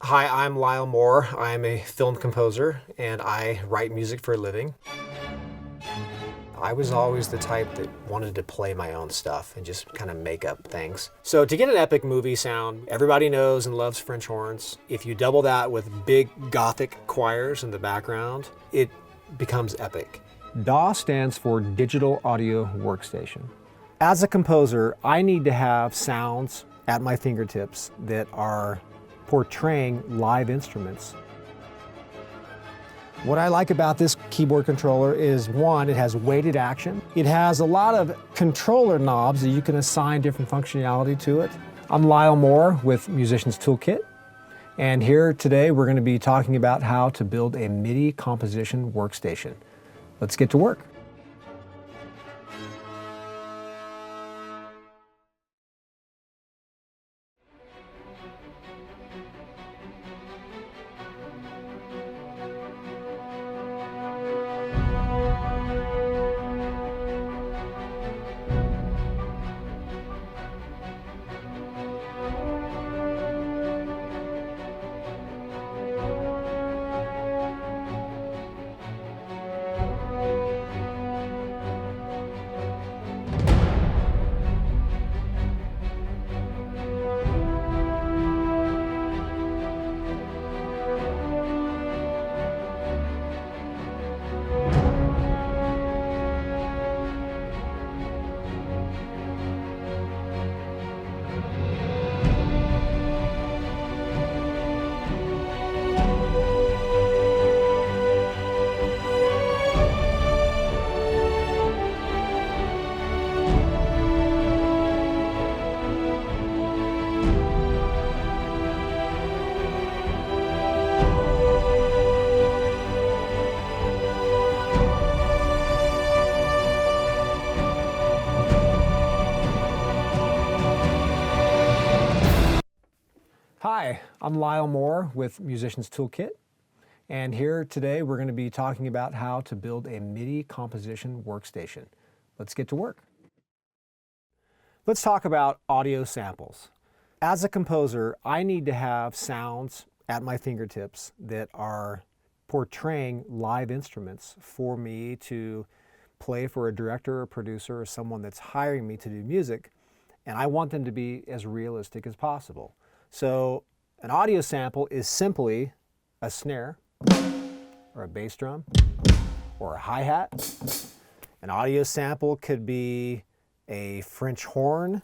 Hi, I'm Lyle Moore. I'm a film composer and I write music for a living. I was always the type that wanted to play my own stuff and just kind of make up things. So to get an epic movie sound, everybody knows and loves French horns. If you double that with big Gothic choirs in the background, it becomes epic. DAW stands for Digital Audio Workstation. As a composer, I need to have sounds at my fingertips that are portraying live instruments. What I like about this keyboard controller is, one, it has weighted action. It has a lot of controller knobs that you can assign different functionality to it. I'm Lyle Moore with Musician's Toolkit, and here today we're going to be talking about how to build a MIDI composition workstation. Let's get to work. Hi, I'm Lyle Moore with Musician's Toolkit, and here today we're going to be talking about how to build a MIDI composition workstation. Let's get to work. Let's talk about audio samples. As a composer, I need to have sounds at my fingertips that are portraying live instruments for me to play for a director or producer or someone that's hiring me to do music, and I want them to be as realistic as possible. So an audio sample is simply a snare or a bass drum or a hi-hat. An audio sample could be a French horn.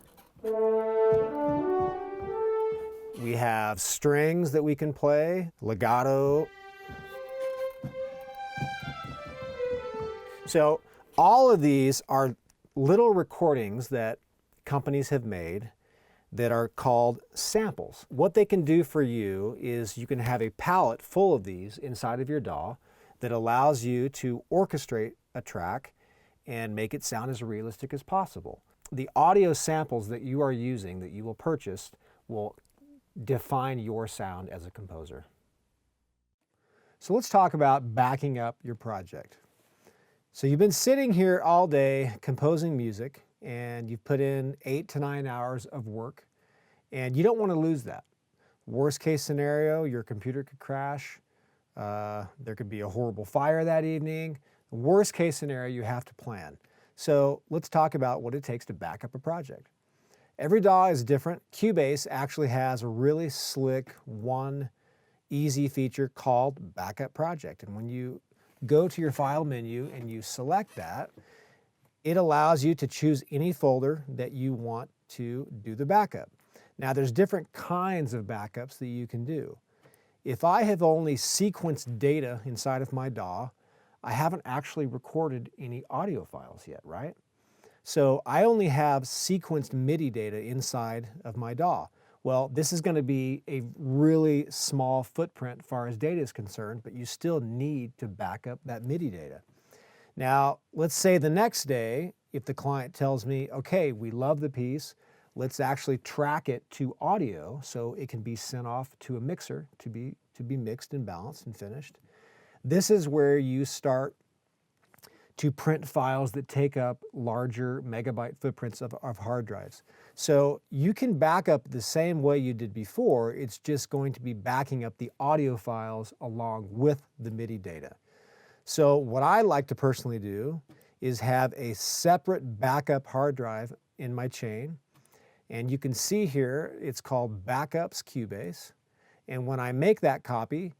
We have strings that we can play, legato. So all of these are little recordings that companies have made that are called samples. What they can do for you is you can have a palette full of these inside of your DAW that allows you to orchestrate a track and make it sound as realistic as possible. The audio samples that you are using, that you will purchase, will define your sound as a composer. So let's talk about backing up your project. So you've been sitting here all day composing music, and you've put in 8 to 9 hours of work, and you don't want to lose that. Worst case scenario, your computer could crash. There could be a horrible fire that evening. Worst case scenario, you have to plan. So let's talk about what it takes to back up a project. Every DAW is different. Cubase actually has a really slick, one easy feature called Backup Project. And when you go to your file menu and you select that, it allows you to choose any folder that you want to do the backup. Now there's different kinds of backups that you can do. If I have only sequenced data inside of my DAW, I haven't actually recorded any audio files yet, right? So I only have sequenced MIDI data inside of my DAW. Well, this is going to be a really small footprint as far as data is concerned, but you still need to back up that MIDI data. Now, let's say the next day, if the client tells me, okay, we love the piece, let's actually track it to audio so it can be sent off to a mixer to be mixed and balanced and finished. This is where you start to print files that take up larger megabyte footprints of hard drives. So you can back up the same way you did before, it's just going to be backing up the audio files along with the MIDI data. So what I like to personally do is have a separate backup hard drive in my chain. And you can see here, it's called Backups Cubase. And when I make that copy,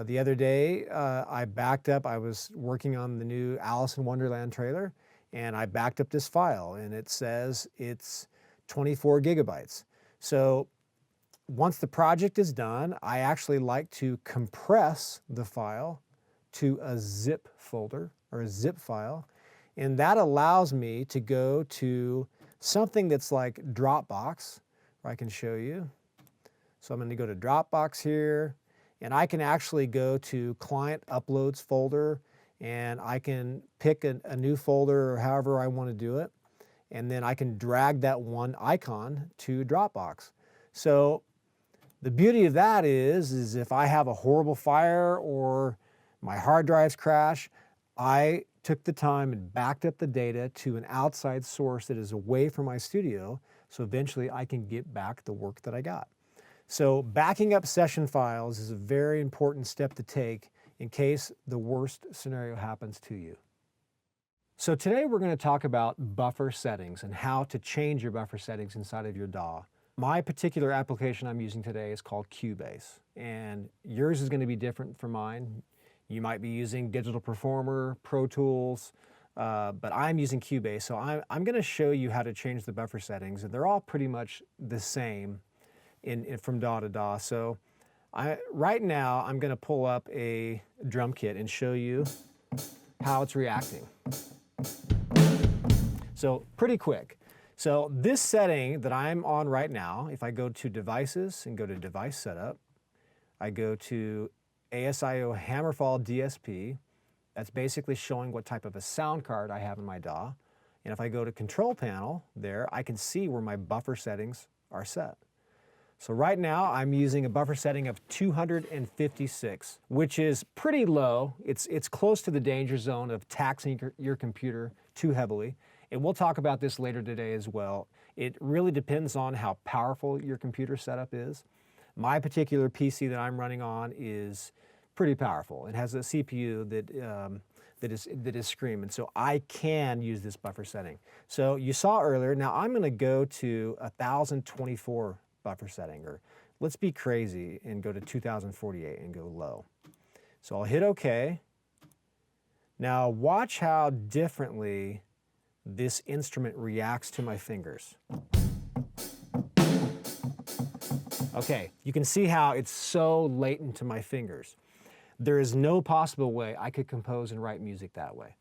the other day, I backed up, I was working on the new Alice in Wonderland trailer, and I backed up this file, and it says it's 24 gigabytes. So once the project is done, I actually like to compress the file to a zip folder or a zip file, and that allows me to go to something that's like Dropbox, where I can show you. So I'm going to go to Dropbox here, and I can actually go to Client Uploads folder, and I can pick a new folder or however I want to do it, and then I can drag that one icon to Dropbox. So the beauty of that is if I have a horrible fire or my hard drives crash, I took the time and backed up the data to an outside source that is away from my studio, so eventually I can get back the work that I got. So backing up session files is a very important step to take in case the worst scenario happens to you. So today we're going to talk about buffer settings and how to change your buffer settings inside of your DAW. My particular application I'm using today is called Cubase, and yours is going to be different from mine. You might be using Digital Performer, Pro Tools, but I'm using Cubase, so I'm going to show you how to change the buffer settings, and they're all pretty much the same from DAW to DAW. So right now I'm going to pull up a drum kit and show you how it's reacting. So pretty quick. So this setting that I'm on right now, if I go to Devices and go to Device Setup, I go to ASIO Hammerfall DSP, that's basically showing what type of a sound card I have in my DAW. And if I go to Control Panel there, I can see where my buffer settings are set. So right now I'm using a buffer setting of 256, which is pretty low. It's close to the danger zone of taxing your computer too heavily. And we'll talk about this later today as well. It really depends on how powerful your computer setup is. My particular PC that I'm running on is pretty powerful. It has a CPU that is screaming, so I can use this buffer setting. So you saw earlier, now I'm going to go to 1024 buffer setting, or let's be crazy and go to 2048 and go low. So I'll hit OK. Now watch how differently this instrument reacts to my fingers. Okay, you can see how it's so latent to my fingers. There is no possible way I could compose and write music that way.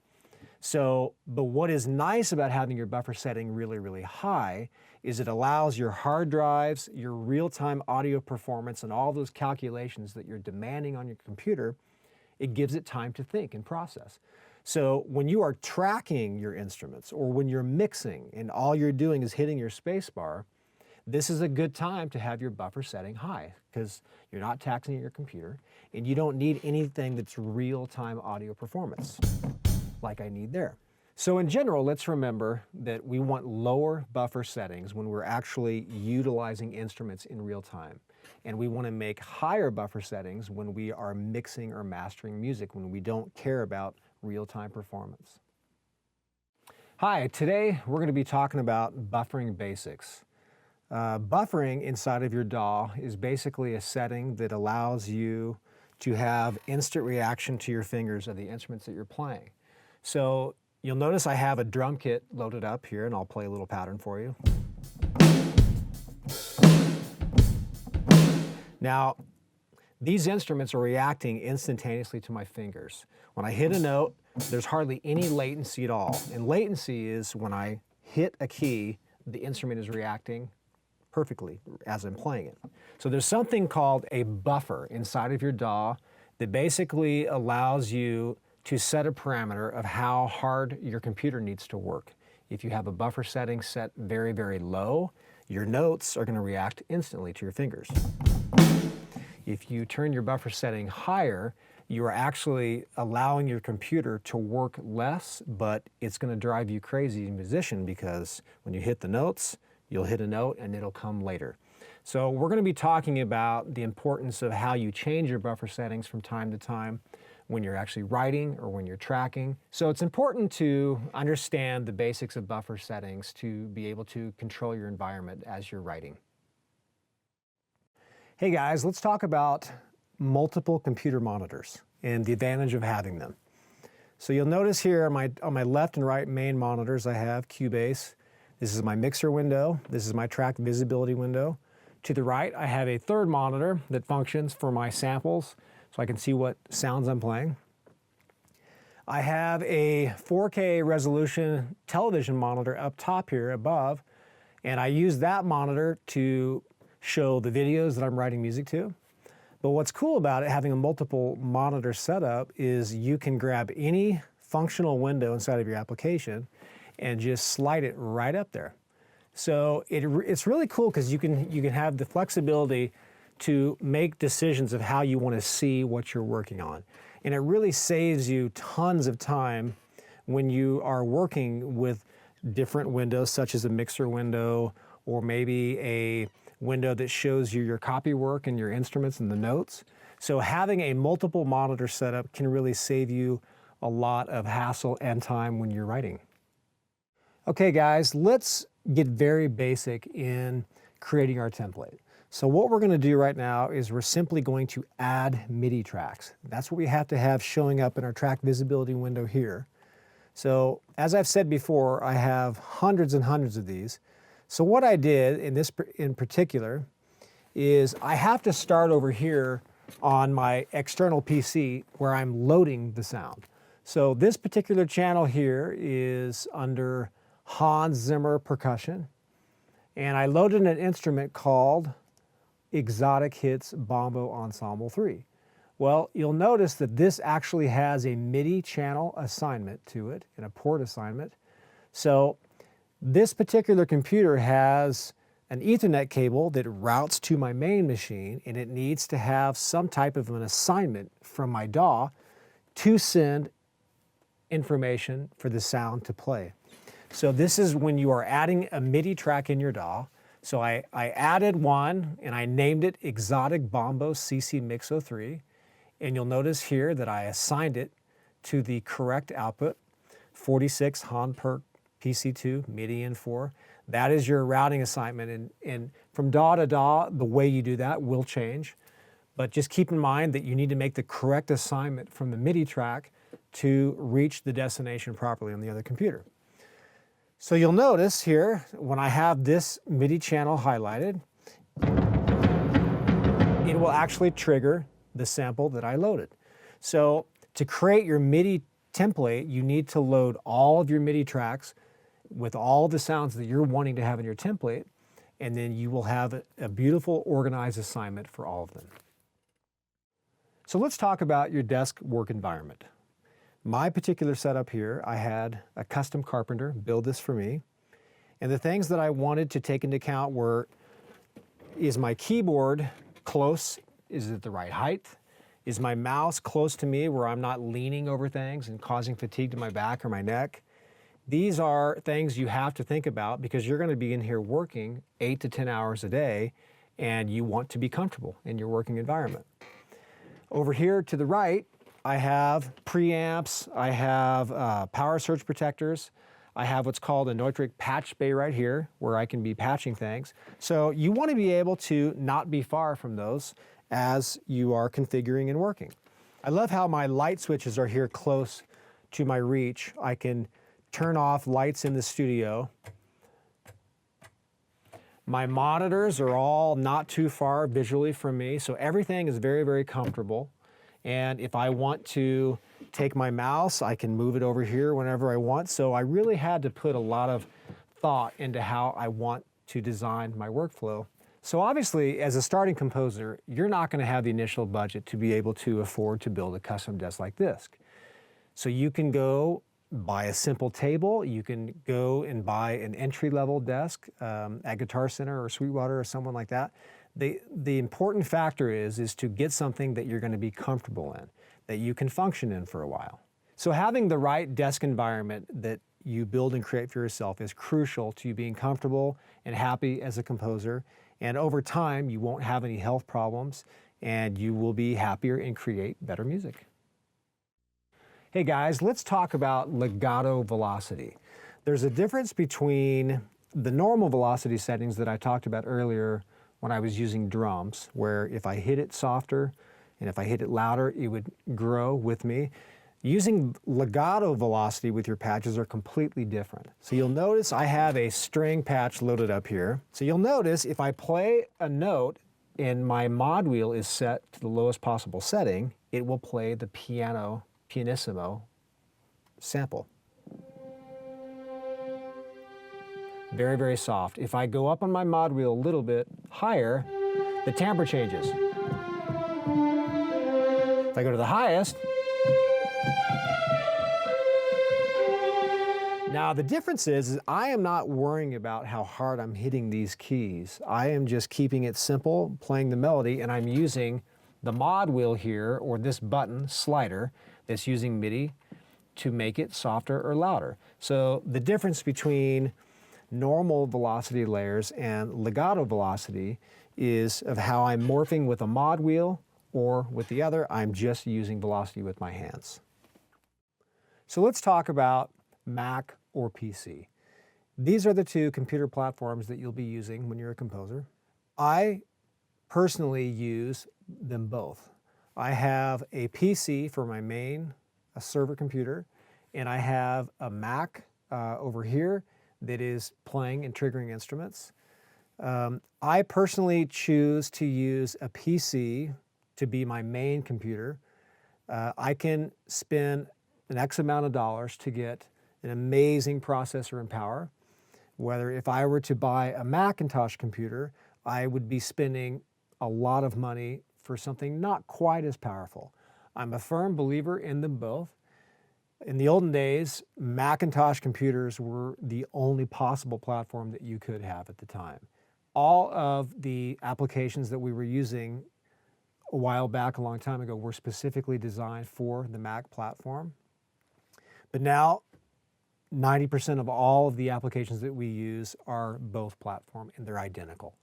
So, but what is nice about having your buffer setting really, really high is it allows your hard drives, your real-time audio performance, and all those calculations that you're demanding on your computer, it gives it time to think and process. So when you are tracking your instruments or when you're mixing and all you're doing is hitting your space bar, this is a good time to have your buffer setting high because you're not taxing your computer and you don't need anything that's real-time audio performance like I need there. So in general, let's remember that we want lower buffer settings when we're actually utilizing instruments in real time. And we want to make higher buffer settings when we are mixing or mastering music, when we don't care about real-time performance. Hi, today we're going to be talking about buffering basics. Buffering inside of your DAW is basically a setting that allows you to have instant reaction to your fingers of the instruments that you're playing. So you'll notice I have a drum kit loaded up here, and I'll play a little pattern for you. Now, these instruments are reacting instantaneously to my fingers. When I hit a note, there's hardly any latency at all. And latency is when I hit a key, the instrument is reacting perfectly as I'm playing it. So there's something called a buffer inside of your DAW that basically allows you to set a parameter of how hard your computer needs to work. If you have a buffer setting set very, very low, your notes are going to react instantly to your fingers. If you turn your buffer setting higher, you are actually allowing your computer to work less, but it's going to drive you crazy as a musician, because when you hit the notes, you'll hit a note and it'll come later. So we're going to be talking about the importance of how you change your buffer settings from time to time when you're actually writing or when you're tracking. So it's important to understand the basics of buffer settings to be able to control your environment as you're writing. Hey guys, let's talk about multiple computer monitors and the advantage of having them. So you'll notice here on my left and right main monitors, I have Cubase. This is my mixer window. This is my track visibility window. To the right, I have a third monitor that functions for my samples, so I can see what sounds I'm playing. I have a 4K resolution television monitor up top here above, and I use that monitor to show the videos that I'm writing music to. But what's cool about it, having a multiple monitor setup, is you can grab any functional window inside of your application and just slide it right up there. So it's really cool because you can have the flexibility to make decisions of how you want to see what you're working on. And it really saves you tons of time when you are working with different windows, such as a mixer window, or maybe a window that shows you your copy work and your instruments and the notes. So having a multiple monitor setup can really save you a lot of hassle and time when you're writing. Okay guys, let's get very basic in creating our template. So what we're going to do right now is we're simply going to add MIDI tracks. That's what we have to have showing up in our track visibility window here. So as I've said before, I have hundreds and hundreds of these. So what I did in particular is I have to start over here on my external PC where I'm loading the sound. So this particular channel here is under Hans Zimmer percussion, and I loaded an instrument called Exotic Hits Bombo Ensemble 3. Well, you'll notice that this actually has a MIDI channel assignment to it and a port assignment. So this particular computer has an Ethernet cable that routes to my main machine, and it needs to have some type of an assignment from my DAW to send information for the sound to play. So this is when you are adding a MIDI track in your DAW. So I added one and I named it Exotic Bombo CC Mix 03. And you'll notice here that I assigned it to the correct output, 46 Hanperk PC2 MIDI in4. That is your routing assignment. And from DAW to DAW, the way you do that will change. But just keep in mind that you need to make the correct assignment from the MIDI track to reach the destination properly on the other computer. So you'll notice here, when I have this MIDI channel highlighted, it will actually trigger the sample that I loaded. So to create your MIDI template, you need to load all of your MIDI tracks with all the sounds that you're wanting to have in your template, and then you will have a beautiful organized assignment for all of them. So let's talk about your desk work environment. My particular setup here, I had a custom carpenter build this for me. And the things that I wanted to take into account were, is my keyboard close? Is it the right height? Is my mouse close to me where I'm not leaning over things and causing fatigue to my back or my neck? These are things you have to think about because you're going to be in here working 8 to 10 hours a day, and you want to be comfortable in your working environment. Over here to the right, I have preamps, I have power surge protectors, I have what's called a Neutrik patch bay right here where I can be patching things. So you want to be able to not be far from those as you are configuring and working. I love how my light switches are here close to my reach. I can turn off lights in the studio. My monitors are all not too far visually from me, so everything is very, very comfortable. And if I want to take my mouse, I can move it over here whenever I want. So I really had to put a lot of thought into how I want to design my workflow. So obviously, as a starting composer, you're not going to have the initial budget to be able to afford to build a custom desk like this. So you can go buy a simple table. You can go and buy an entry-level desk at Guitar Center or Sweetwater or someone like that. The important factor is to get something that you're going to be comfortable in, that you can function in for a while. So having the right desk environment that you build and create for yourself is crucial to you being comfortable and happy as a composer. And over time, you won't have any health problems and you will be happier and create better music. Hey guys, let's talk about legato velocity. There's a difference between the normal velocity settings that I talked about earlier when I was using drums, where if I hit it softer and if I hit it louder, it would grow with me. Using legato velocity with your patches are completely different. So you'll notice I have a string patch loaded up here. So you'll notice if I play a note and my mod wheel is set to the lowest possible setting, it will play the pianissimo sample. Very, very soft. If I go up on my mod wheel a little bit higher, the timbre changes. If I go to the highest, now the difference is I am not worrying about how hard I'm hitting these keys. I am just keeping it simple, playing the melody, and I'm using the mod wheel here, or this button slider that's using MIDI to make it softer or louder. So the difference between normal velocity layers and legato velocity is of how I'm morphing with a mod wheel, or with the other, I'm just using velocity with my hands. So let's talk about Mac or PC. These are the two computer platforms that you'll be using when you're a composer. I personally use them both. I have a PC for my main server computer, and I have a Mac over here that is playing and triggering instruments. I personally choose to use a PC to be my main computer. I can spend an X amount of dollars to get an amazing processor and power. Whether if I were to buy a Macintosh computer, I would be spending a lot of money for something not quite as powerful. I'm a firm believer in them both. In the olden days, Macintosh computers were the only possible platform that you could have at the time. All of the applications that we were using a while back, a long time ago, were specifically designed for the Mac platform. But now, 90% of all of the applications that we use are both platform, and they're identical.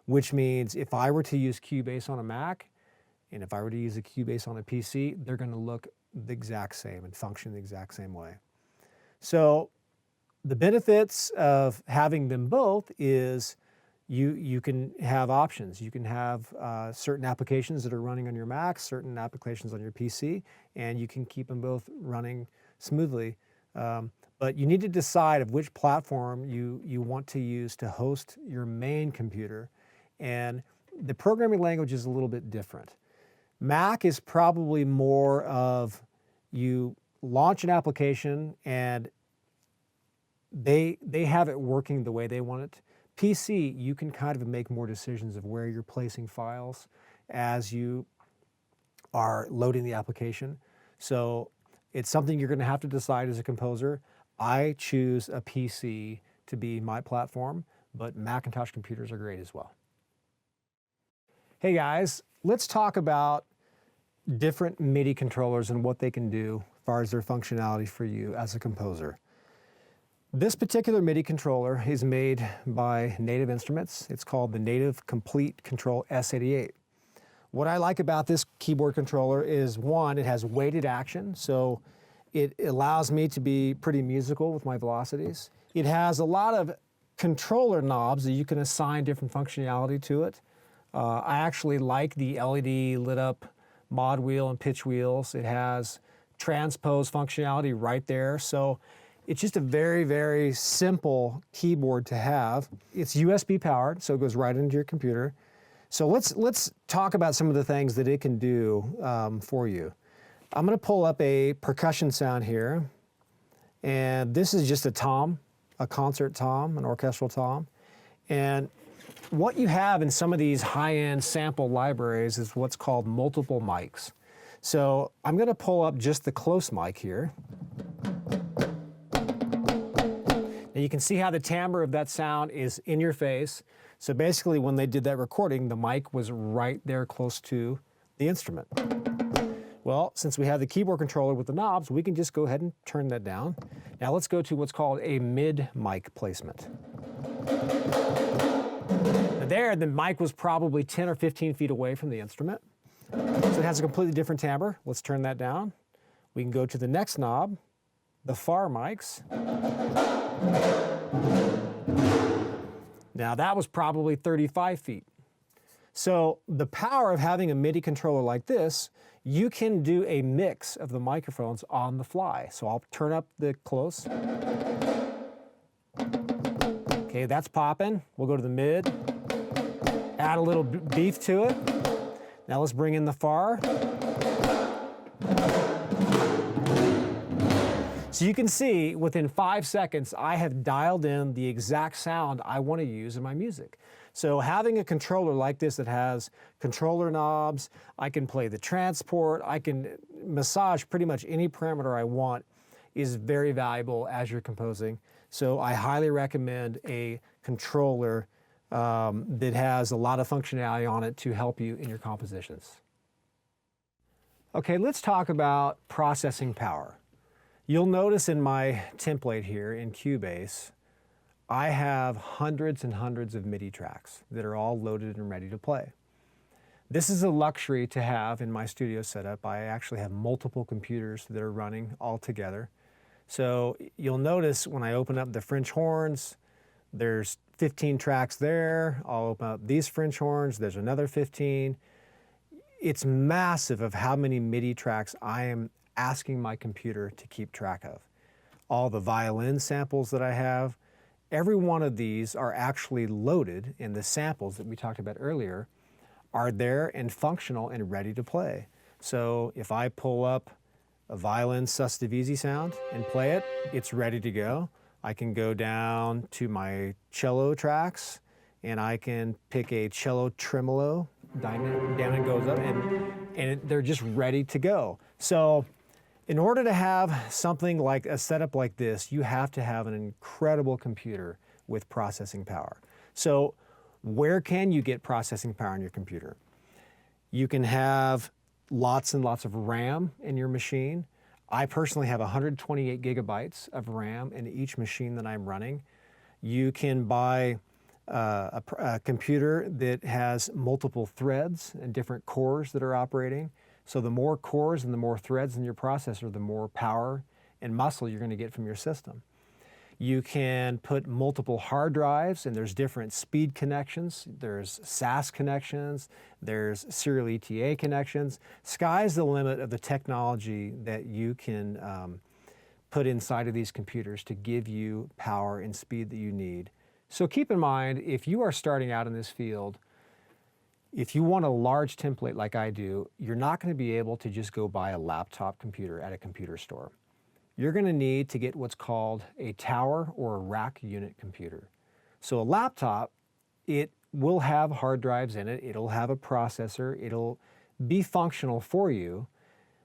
Which means if I were to use Cubase on a Mac, and if I were to use a Cubase on a PC, they're going to look the exact same and function the exact same way. So the benefits of having them both is you can have options. You can have certain applications that are running on your Mac, certain applications on your PC, and you can keep them both running smoothly. But you need to decide of which platform you want to use to host your main computer. And the programming language is a little bit different. Mac is probably more of you launch an application and they have it working the way they want it. PC, you can kind of make more decisions of where you're placing files as you are loading the application. So it's something you're going to have to decide as a composer. I choose a PC to be my platform, but Macintosh computers are great as well. Hey guys, let's talk about different MIDI controllers and what they can do as far as their functionality for you as a composer. This particular MIDI controller is made by Native Instruments. It's called the Native Complete Control S88. What I like about this keyboard controller is, one, it has weighted action, so it allows me to be pretty musical with my velocities. It has a lot of controller knobs that you can assign different functionality to it. I actually like the LED lit up mod wheel and pitch wheels. It has transpose functionality right there. So it's just a very, very simple keyboard to have. It's USB powered, so it goes right into your computer. So let's talk about some of the things that it can do for you. I'm going to pull up a percussion sound here. And this is just a tom, a concert tom, an orchestral tom. And what you have in some of these high-end sample libraries is what's called multiple mics. So I'm going to pull up just the close mic here. And you can see how the timbre of that sound is in your face. So basically when they did that recording, the mic was right there close to the instrument. Well, since we have the keyboard controller with the knobs, we can just go ahead and turn that down. Now let's go to what's called a mid-mic placement. Now there, the mic was probably 10 or 15 feet away from the instrument. So it has a completely different timbre. Let's turn that down. We can go to the next knob, the far mics. Now that was probably 35 feet. So the power of having a MIDI controller like this, you can do a mix of the microphones on the fly. So I'll turn up the close. Okay, that's popping. We'll go to the mid, add a little beef to it. Now let's bring in the far. So you can see within 5 seconds, I have dialed in the exact sound I want to use in my music. So having a controller like this that has controller knobs, I can play the transport, I can massage pretty much any parameter I want, is very valuable as you're composing. So I highly recommend a controller that has a lot of functionality on it to help you in your compositions. Okay, let's talk about processing power. You'll notice in my template here in Cubase, I have hundreds and hundreds of MIDI tracks that are all loaded and ready to play. This is a luxury to have in my studio setup. I actually have multiple computers that are running all together. So you'll notice when I open up the French horns, there's 15 tracks there. I'll open up these French horns, there's another 15. It's massive of how many MIDI tracks I am asking my computer to keep track of. All the violin samples that I have, every one of these are actually loaded, and the samples that we talked about earlier are there and functional and ready to play. So if I pull up a violin Sustavisi sound and play it, it's ready to go. I can go down to my cello tracks and I can pick a cello tremolo, down and goes up, and they're just ready to go. So in order to have something like a setup like this, you have to have an incredible computer with processing power. So where can you get processing power on your computer? You can have lots and lots of RAM in your machine. I personally have 128 gigabytes of RAM in each machine that I'm running. You can buy a computer that has multiple threads and different cores that are operating. So the more cores and the more threads in your processor, the more power and muscle you're going to get from your system. You can put multiple hard drives, and there's different speed connections. There's SAS connections. There's serial ETA connections. Sky's the limit of the technology that you can put inside of these computers to give you power and speed that you need. So keep in mind, if you are starting out in this field, if you want a large template like I do, you're not going to be able to just go buy a laptop computer at a computer store. You're going to need to get what's called a tower or a rack unit computer. So a laptop, it will have hard drives in it, it'll have a processor, it'll be functional for you,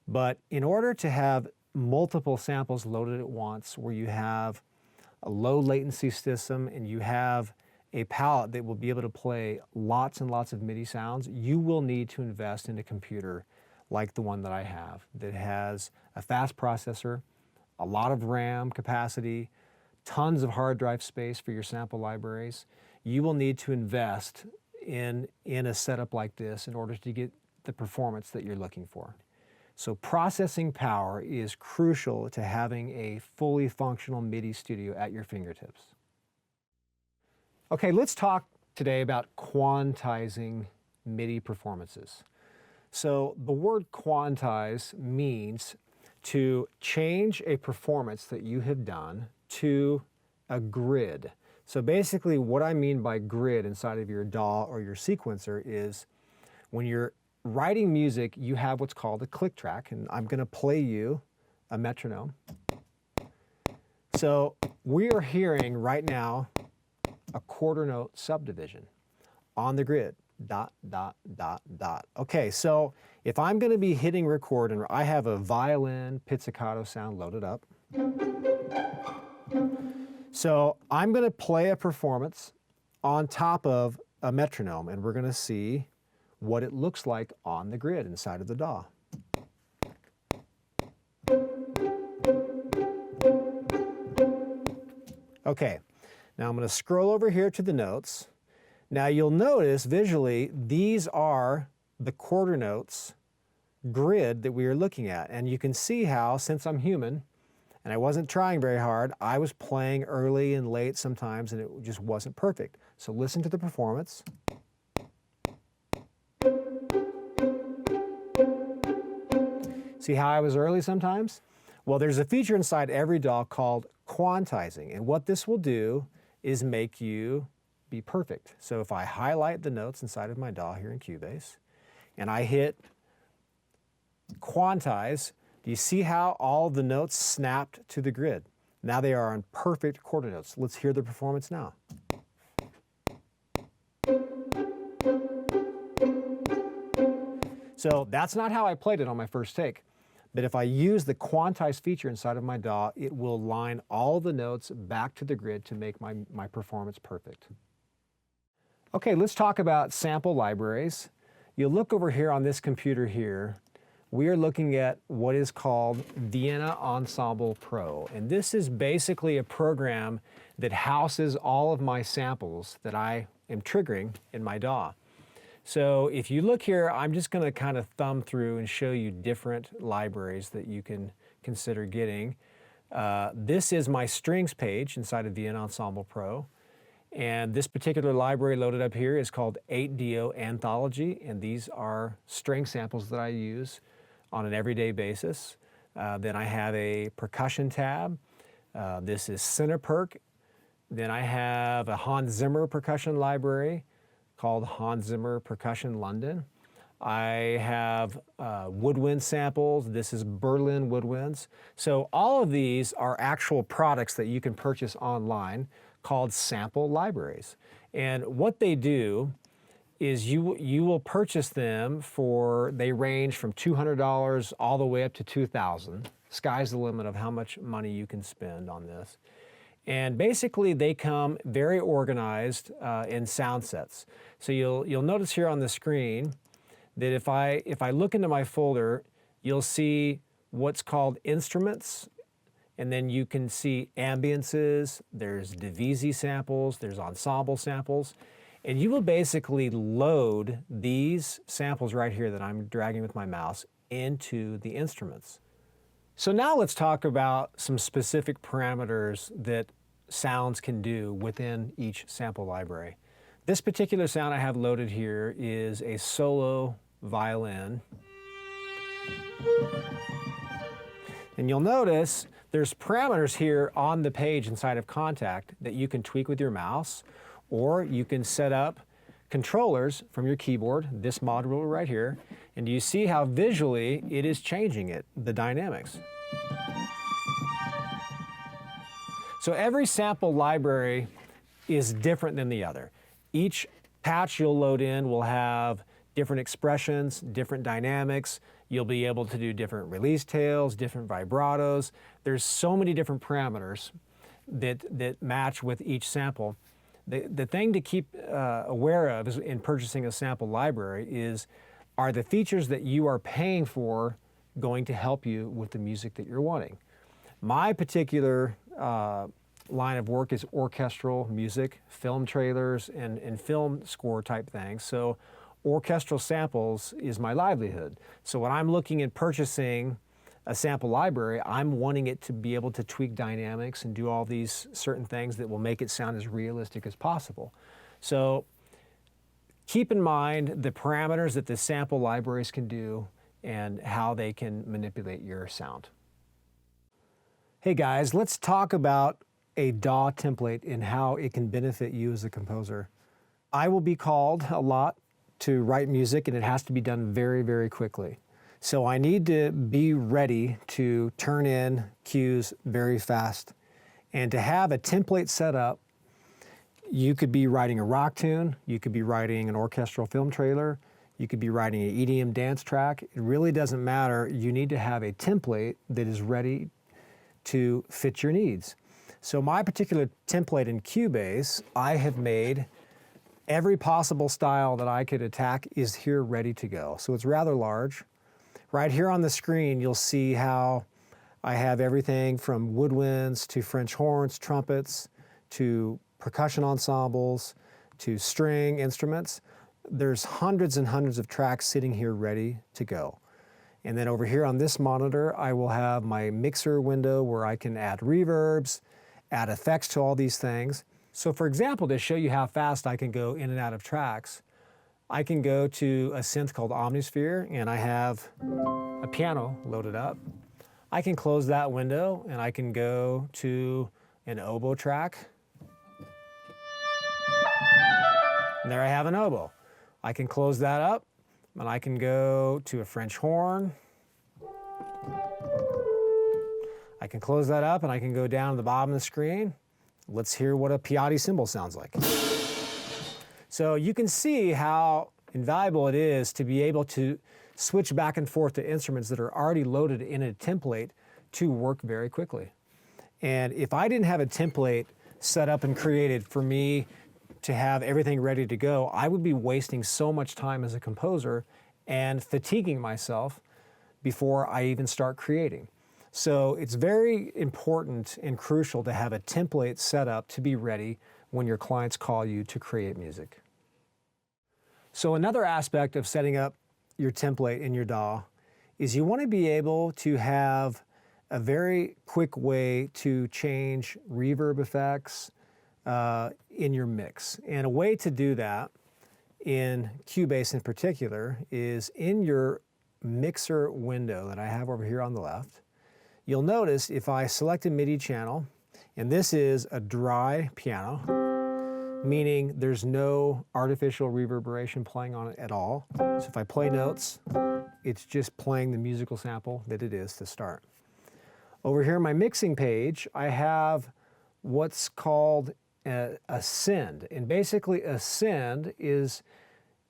but in order to have multiple samples loaded at once where you have a low latency system and you have a palette that will be able to play lots and lots of MIDI sounds, you will need to invest in a computer like the one that I have that has a fast processor, a lot of RAM capacity, tons of hard drive space for your sample libraries. You will need to invest in a setup like this in order to get the performance that you're looking for. So processing power is crucial to having a fully functional MIDI studio at your fingertips. Okay, let's talk today about quantizing MIDI performances. So the word quantize means to change a performance that you have done to a grid. So basically what I mean by grid inside of your DAW or your sequencer is when you're writing music, you have what's called a click track, and I'm going to play you a metronome. So we are hearing right now a quarter note subdivision on the grid. Dot, dot, dot, dot. Okay, so if I'm going to be hitting record and I have a violin pizzicato sound loaded up, So I'm going to play a performance on top of a metronome, and we're going to see what it looks like on the grid inside of the DAW. Okay, now I'm going to scroll over here to the notes. Now you'll notice visually these are the quarter notes grid that we are looking at, and you can see how, since I'm human and I wasn't trying very hard, I was playing early and late sometimes and it just wasn't perfect. So listen to the performance. See how I was early sometimes? Well, there's a feature inside every DAW called quantizing, and what this will do is make you be perfect. So if I highlight the notes inside of my DAW here in Cubase and I hit quantize, do you see how all the notes snapped to the grid? Now they are on perfect quarter notes. Let's hear the performance now. So that's not how I played it on my first take. But if I use the quantize feature inside of my DAW, it will line all the notes back to the grid to make my performance perfect. Okay, let's talk about sample libraries. You look over here on this computer here, we are looking at what is called Vienna Ensemble Pro. And this is basically a program that houses all of my samples that I am triggering in my DAW. So if you look here, I'm just going to kind of thumb through and show you different libraries that you can consider getting. This is my strings page inside of Vienna Ensemble Pro. And this particular library loaded up here is called 8DO Anthology, and these are string samples that I use on an everyday basis. Then I have a percussion tab. This is Cineperc. Then I have a Hans Zimmer percussion library called Hans Zimmer Percussion London. I have woodwind samples. This is Berlin woodwinds. So all of these are actual products that you can purchase online called sample libraries. And what they do is you will purchase them for, they range from $200 all the way up to $2,000. Sky's the limit of how much money you can spend on this. And basically they come very organized in sound sets. So you'll notice here on the screen that if I look into my folder, you'll see what's called instruments, and then you can see ambiances, there's divisi samples, there's ensemble samples, and you will basically load these samples right here that I'm dragging with my mouse into the instruments. So now let's talk about some specific parameters that sounds can do within each sample library. This particular sound I have loaded here is a solo violin. And you'll notice there's parameters here on the page inside of Contact that you can tweak with your mouse, or you can set up controllers from your keyboard, this module right here, and do you see how visually it is changing the dynamics? So every sample library is different than the other. Each patch you'll load in will have different expressions, different dynamics. You'll be able to do different release tails, different vibratos. There's so many different parameters that match with each sample. The thing to keep aware of is in purchasing a sample library is, are the features that you are paying for going to help you with the music that you're wanting? My particular line of work is orchestral music, film trailers, and film score type things. So orchestral samples is my livelihood. So when I'm looking at purchasing a sample library, I'm wanting it to be able to tweak dynamics and do all these certain things that will make it sound as realistic as possible. So keep in mind the parameters that the sample libraries can do and how they can manipulate your sound. Hey guys, let's talk about a DAW template and how it can benefit you as a composer. I will be called a lot to write music, and it has to be done very, very quickly. So I need to be ready to turn in cues very fast. And to have a template set up, you could be writing a rock tune, you could be writing an orchestral film trailer, you could be writing an EDM dance track. It really doesn't matter. You need to have a template that is ready to fit your needs. So my particular template in Cubase, I have made every possible style that I could attack is here ready to go. So it's rather large. Right here on the screen, you'll see how I have everything from woodwinds to French horns, trumpets, to percussion ensembles, to string instruments. There's hundreds and hundreds of tracks sitting here ready to go. And then over here on this monitor, I will have my mixer window where I can add reverbs, add effects to all these things. So for example, to show you how fast I can go in and out of tracks, I can go to a synth called Omnisphere, and I have a piano loaded up. I can close that window and I can go to an oboe track. And there I have an oboe. I can close that up and I can go to a French horn. I can close that up and I can go down to the bottom of the screen. Let's hear what a Piatti cymbal sounds like. So you can see how invaluable it is to be able to switch back and forth to instruments that are already loaded in a template to work very quickly. And if I didn't have a template set up and created for me to have everything ready to go, I would be wasting so much time as a composer and fatiguing myself before I even start creating. So it's very important and crucial to have a template set up to be ready when your clients call you to create music. So another aspect of setting up your template in your DAW is you want to be able to have a very quick way to change reverb effects in your mix. And a way to do that in Cubase in particular is in your mixer window that I have over here on the left. You'll notice if I select a MIDI channel, and this is a dry piano, meaning there's no artificial reverberation playing on it at all. So if I play notes, it's just playing the musical sample that it is to start. Over here on my mixing page, I have what's called a send. And basically a send is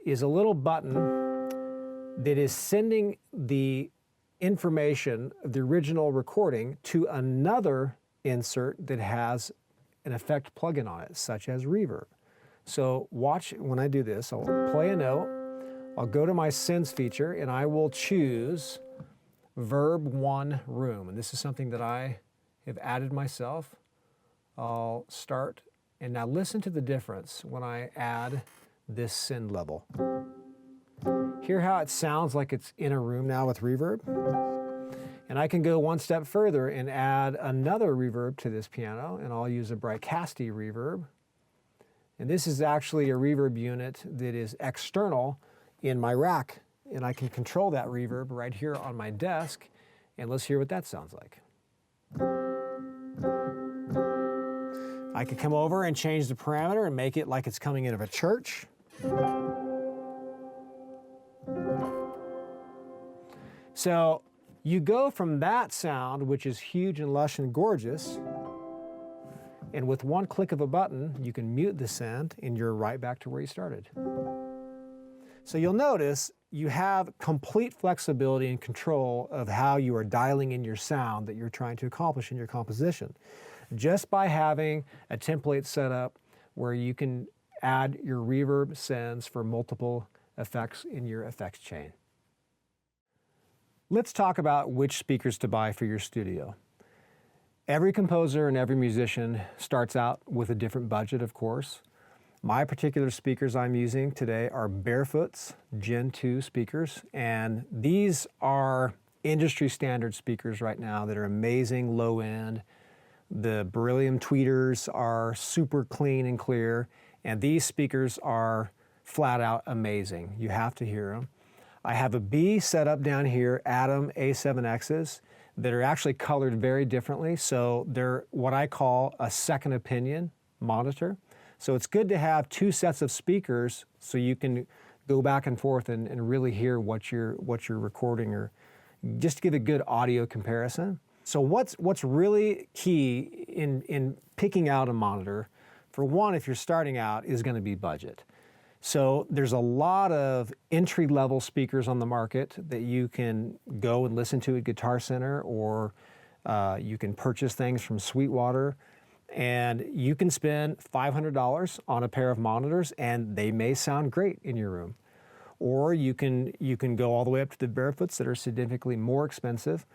a little button that is sending the information of the original recording to another insert that has an effect plugin on it, such as reverb. So watch when I do this. I'll play a note, I'll go to my sends feature, and I will choose Verb 1 Room. And this is something that I have added myself. I'll start, and now listen to the difference when I add this send level. Hear how it sounds like it's in a room now with reverb? And I can go one step further and add another reverb to this piano, and I'll use a Bricasti reverb. And this is actually a reverb unit that is external in my rack, and I can control that reverb right here on my desk, and let's hear what that sounds like. I can come over and change the parameter and make it like it's coming out of a church. So you go from that sound, which is huge and lush and gorgeous, and with one click of a button, you can mute the send, and you're right back to where you started. So you'll notice you have complete flexibility and control of how you are dialing in your sound that you're trying to accomplish in your composition, just by having a template set up where you can add your reverb sends for multiple effects in your effects chain. Let's talk about which speakers to buy for your studio. Every composer and every musician starts out with a different budget, of course. My particular speakers I'm using today are Barefoot's Gen 2 speakers, and these are industry standard speakers right now that are amazing, low end. The beryllium tweeters are super clean and clear, and these speakers are flat out amazing. You have to hear them. I have a B set up down here, Atom A7Xs, that are actually colored very differently. So they're what I call a second opinion monitor. So it's good to have two sets of speakers so you can go back and forth and really hear what you're recording, or just to give a good audio comparison. So what's really key in picking out a monitor, for one, if you're starting out, is going to be budget. So there's a lot of entry-level speakers on the market that you can go and listen to at Guitar Center, or you can purchase things from Sweetwater. And you can spend $500 on a pair of monitors and they may sound great in your room. Or you can go all the way up to the Barefoots that are significantly more expensive.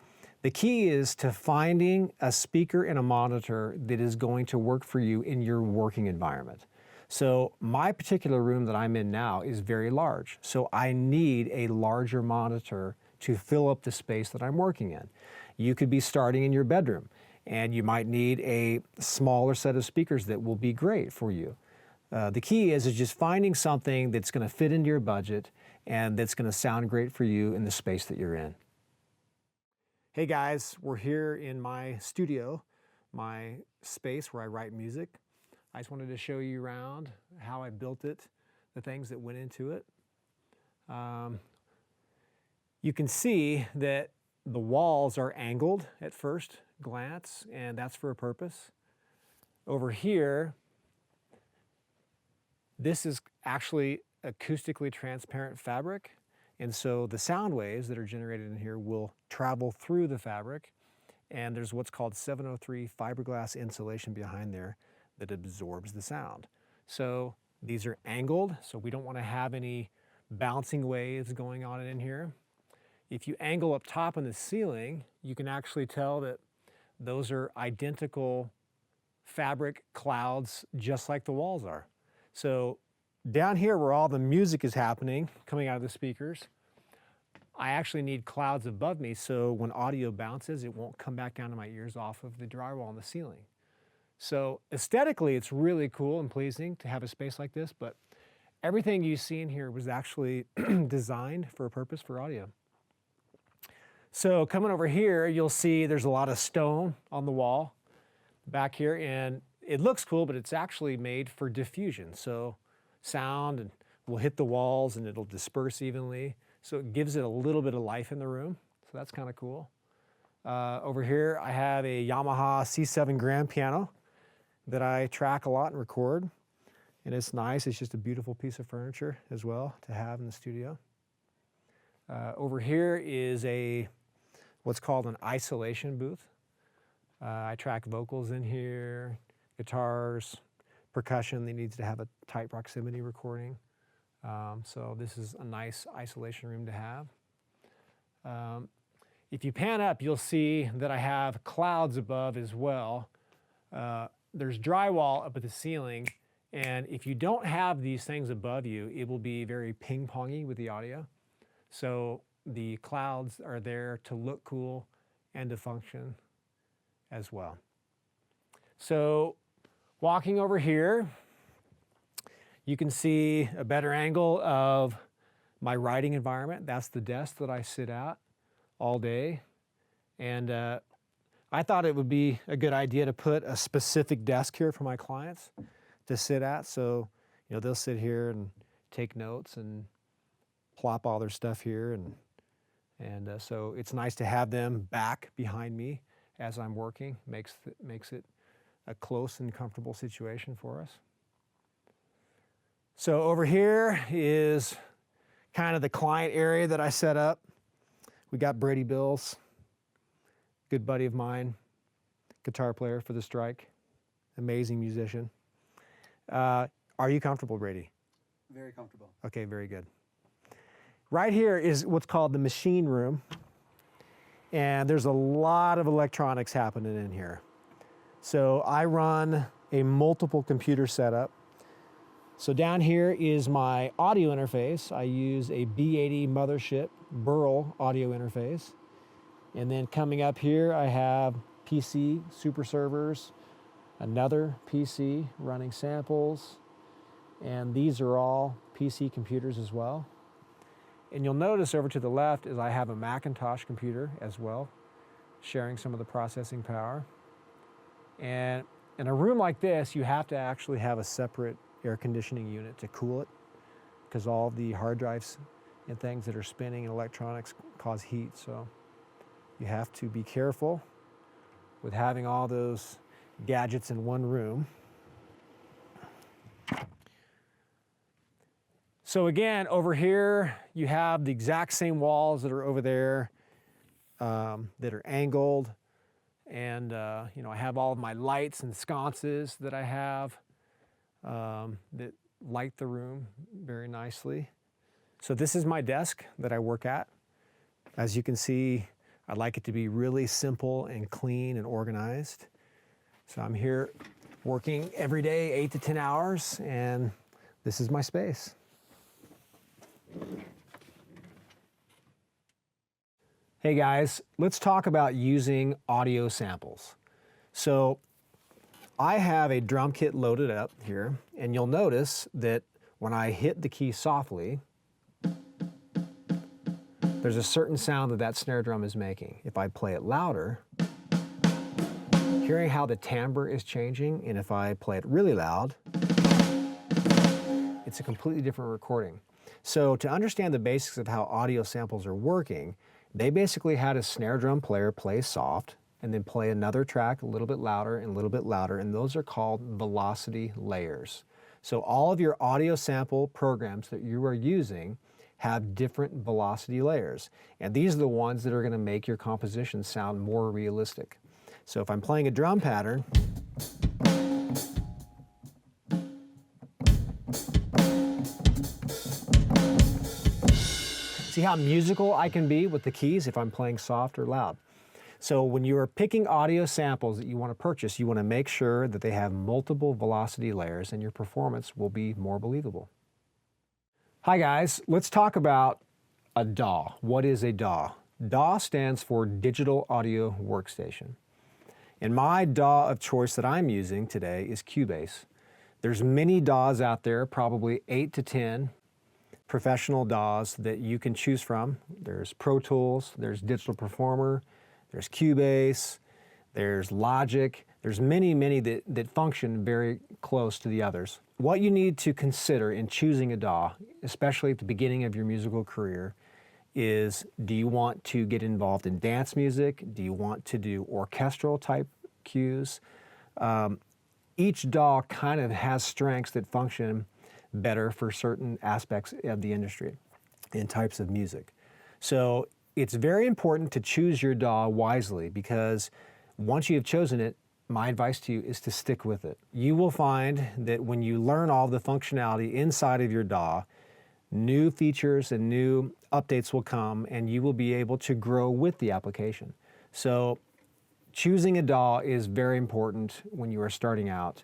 The key is to finding a speaker and a monitor that is going to work for you in your working environment. So my particular room that I'm in now is very large. So I need a larger monitor to fill up the space that I'm working in. You could be starting in your bedroom and you might need a smaller set of speakers that will be great for you. The key is just finding something that's going to fit into your budget and that's going to sound great for you in the space that you're in. Hey guys, we're here in my studio, my space where I write music. I just wanted to show you around how I built it, the things that went into it. You can see that the walls are angled at first glance, and that's for a purpose. Over here, this is actually acoustically transparent fabric, and so the sound waves that are generated in here will travel through the fabric, and there's what's called 703 fiberglass insulation behind there that absorbs the sound. So these are angled, so we don't want to have any bouncing waves going on in here. If you angle up top in the ceiling, you can actually tell that those are identical fabric clouds just like the walls are. So down here where all the music is happening, coming out of the speakers, I actually need clouds above me so when audio bounces, it won't come back down to my ears off of the drywall on the ceiling. So aesthetically, it's really cool and pleasing to have a space like this, but everything you see in here was actually designed for a purpose for audio. So coming over here, you'll see there's a lot of stone on the wall back here, and it looks cool, but it's actually made for diffusion. So sound will hit the walls and it'll disperse evenly. So it gives it a little bit of life in the room. So that's kind of cool. Over here, I have a Yamaha C7 grand piano that I track a lot and record. And it's nice. It's just a beautiful piece of furniture as well to have in the studio. Over here is what's called an isolation booth. I track vocals in here, guitars, percussion that needs to have a tight proximity recording. So this is a nice isolation room to have. If you pan up, you'll see that I have clouds above as well. There's drywall up at the ceiling, and if you don't have these things above you, it will be very ping-pongy with the audio. So the clouds are there to look cool and to function as well. So walking over here, you can see a better angle of my writing environment. That's the desk that I sit at all day. And I thought it would be a good idea to put a specific desk here for my clients to sit at. So, they'll sit here and take notes and plop all their stuff here. And so it's nice to have them back behind me as I'm working. Makes it a close and comfortable situation for us. So over here is kind of the client area that I set up. We got Brady Bills, good buddy of mine, guitar player for the Strike, amazing musician. Are you comfortable, Brady? Very comfortable. Okay, very good. Right here is what's called the machine room, and there's a lot of electronics happening in here. So I run a multiple computer setup. So down here is my audio interface. I use a B80 mothership Burl audio interface. And then coming up here, I have PC super servers, another PC running samples, and these are all PC computers as well. And you'll notice over to the left is I have a Macintosh computer as well, sharing some of the processing power. And in a room like this, you have to actually have a separate air conditioning unit to cool it, because all the hard drives and things that are spinning and electronics cause heat. So you have to be careful with having all those gadgets in one room. So again, over here, you have the exact same walls that are over there that are angled. And you know, I have all of my lights and sconces that I have that light the room very nicely. So this is my desk that I work at. As you can see, I like it to be really simple and clean and organized. So I'm here working every day, 8 to 10 hours, and this is my space. Hey guys, let's talk about using audio samples. So I have a drum kit loaded up here, and you'll notice that when I hit the key softly, there's a certain sound that that snare drum is making. If I play it louder, hearing how the timbre is changing, and if I play it really loud, it's a completely different recording. So to understand the basics of how audio samples are working, they basically had a snare drum player play soft and then play another track a little bit louder and a little bit louder, and those are called velocity layers. So all of your audio sample programs that you are using have different velocity layers, and these are the ones that are going to make your composition sound more realistic. So if I'm playing a drum pattern, see how musical I can be with the keys if I'm playing soft or loud. So when you are picking audio samples that you want to purchase, you want to make sure that they have multiple velocity layers, and your performance will be more believable. Hi guys, let's talk about a DAW. What is a DAW? DAW stands for Digital Audio Workstation. And my DAW of choice that I'm using today is Cubase. There's many DAWs out there, probably 8 to 10 professional DAWs that you can choose from. There's Pro Tools, there's Digital Performer, there's Cubase, there's Logic. There's many that function very close to the others. What you need to consider in choosing a DAW, especially at the beginning of your musical career, is do you want to get involved in dance music? Do you want to do orchestral type cues? Each DAW kind of has strengths that function better for certain aspects of the industry and types of music. So it's very important to choose your DAW wisely, because once you have chosen it, my advice to you is to stick with it. You will find that when you learn all the functionality inside of your DAW, new features and new updates will come, and you will be able to grow with the application. So choosing a DAW is very important when you are starting out,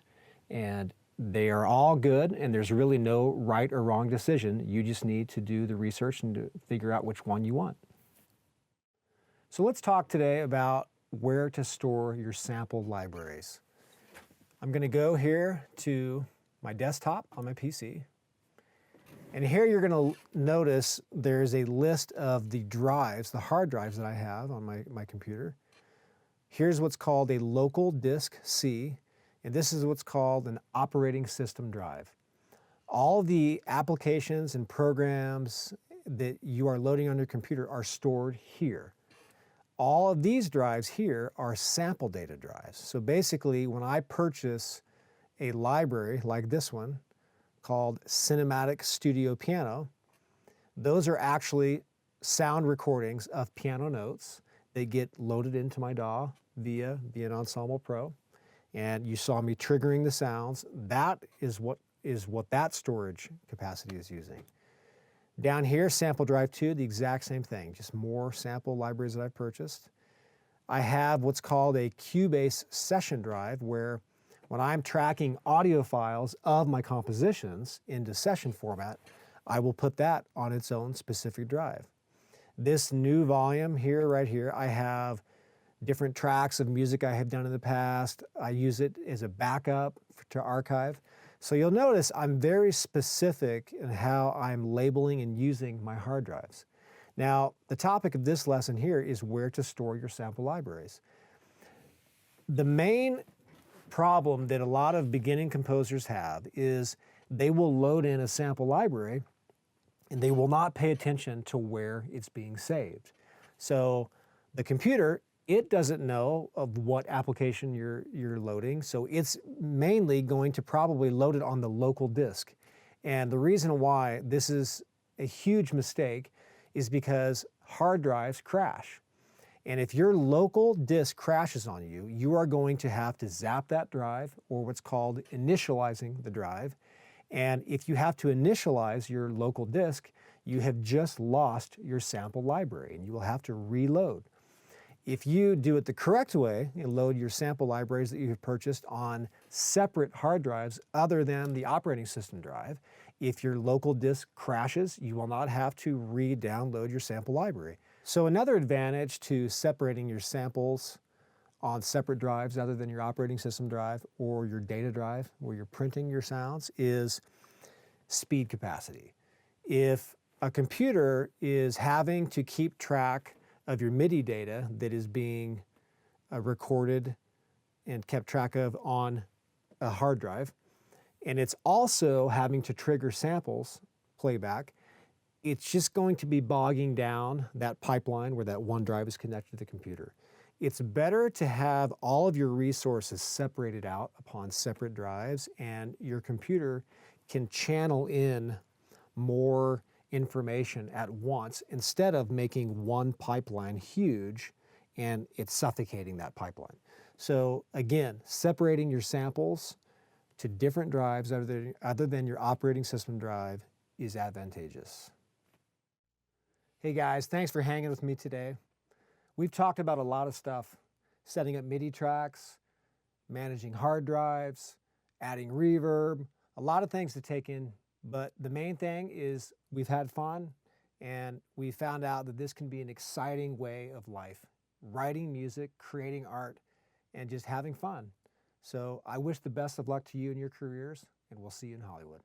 and they are all good, and there's really no right or wrong decision. You just need to do the research and to figure out which one you want. So let's talk today about where to store your sample libraries. I'm going to go here to my desktop on my PC. And here you're going to notice there's a list of the drives, the hard drives that I have on my computer. Here's what's called a local disk C, and this is what's called an operating system drive. All the applications and programs that you are loading on your computer are stored here. All of these drives here are sample data drives. So basically, when I purchase a library like this one called Cinematic Studio Piano, those are actually sound recordings of piano notes. They get loaded into my DAW via an Ensemble Pro. And you saw me triggering the sounds. That is what that storage capacity is using. Down here, sample drive 2, the exact same thing, just more sample libraries that I've purchased. I have what's called a Cubase session drive, where when I'm tracking audio files of my compositions into session format, I will put that on its own specific drive. This new volume here, right here, I have different tracks of music I have done in the past. I use it as a backup to archive. So you'll notice I'm very specific in how I'm labeling and using my hard drives. Now, the topic of this lesson here is where to store your sample libraries. The main problem that a lot of beginning composers have is they will load in a sample library and they will not pay attention to where it's being saved. So the computer, it doesn't know of what application you're loading, so it's mainly going to probably load it on the local disk. And the reason why this is a huge mistake is because hard drives crash. And if your local disk crashes on you, you are going to have to zap that drive, or what's called initializing the drive. And if you have to initialize your local disk, you have just lost your sample library and you will have to reload. If you do it the correct way, you load your sample libraries that you have purchased on separate hard drives other than the operating system drive, if your local disk crashes, you will not have to re-download your sample library. So another advantage to separating your samples on separate drives other than your operating system drive or your data drive where you're printing your sounds is speed capacity. If a computer is having to keep track of your MIDI data that is being recorded and kept track of on a hard drive, and it's also having to trigger samples playback, it's just going to be bogging down that pipeline where that one drive is connected to the computer. It's better to have all of your resources separated out upon separate drives, and your computer can channel in more information at once instead of making one pipeline huge and it's suffocating that pipeline. So again, separating your samples to different drives other than your operating system drive is advantageous. Hey guys, thanks for hanging with me today. We've talked about a lot of stuff: setting up MIDI tracks, managing hard drives, adding reverb, a lot of things to take in. But the main thing is we've had fun, and we found out that this can be an exciting way of life. Writing music, creating art, and just having fun. So I wish the best of luck to you in your careers, and we'll see you in Hollywood.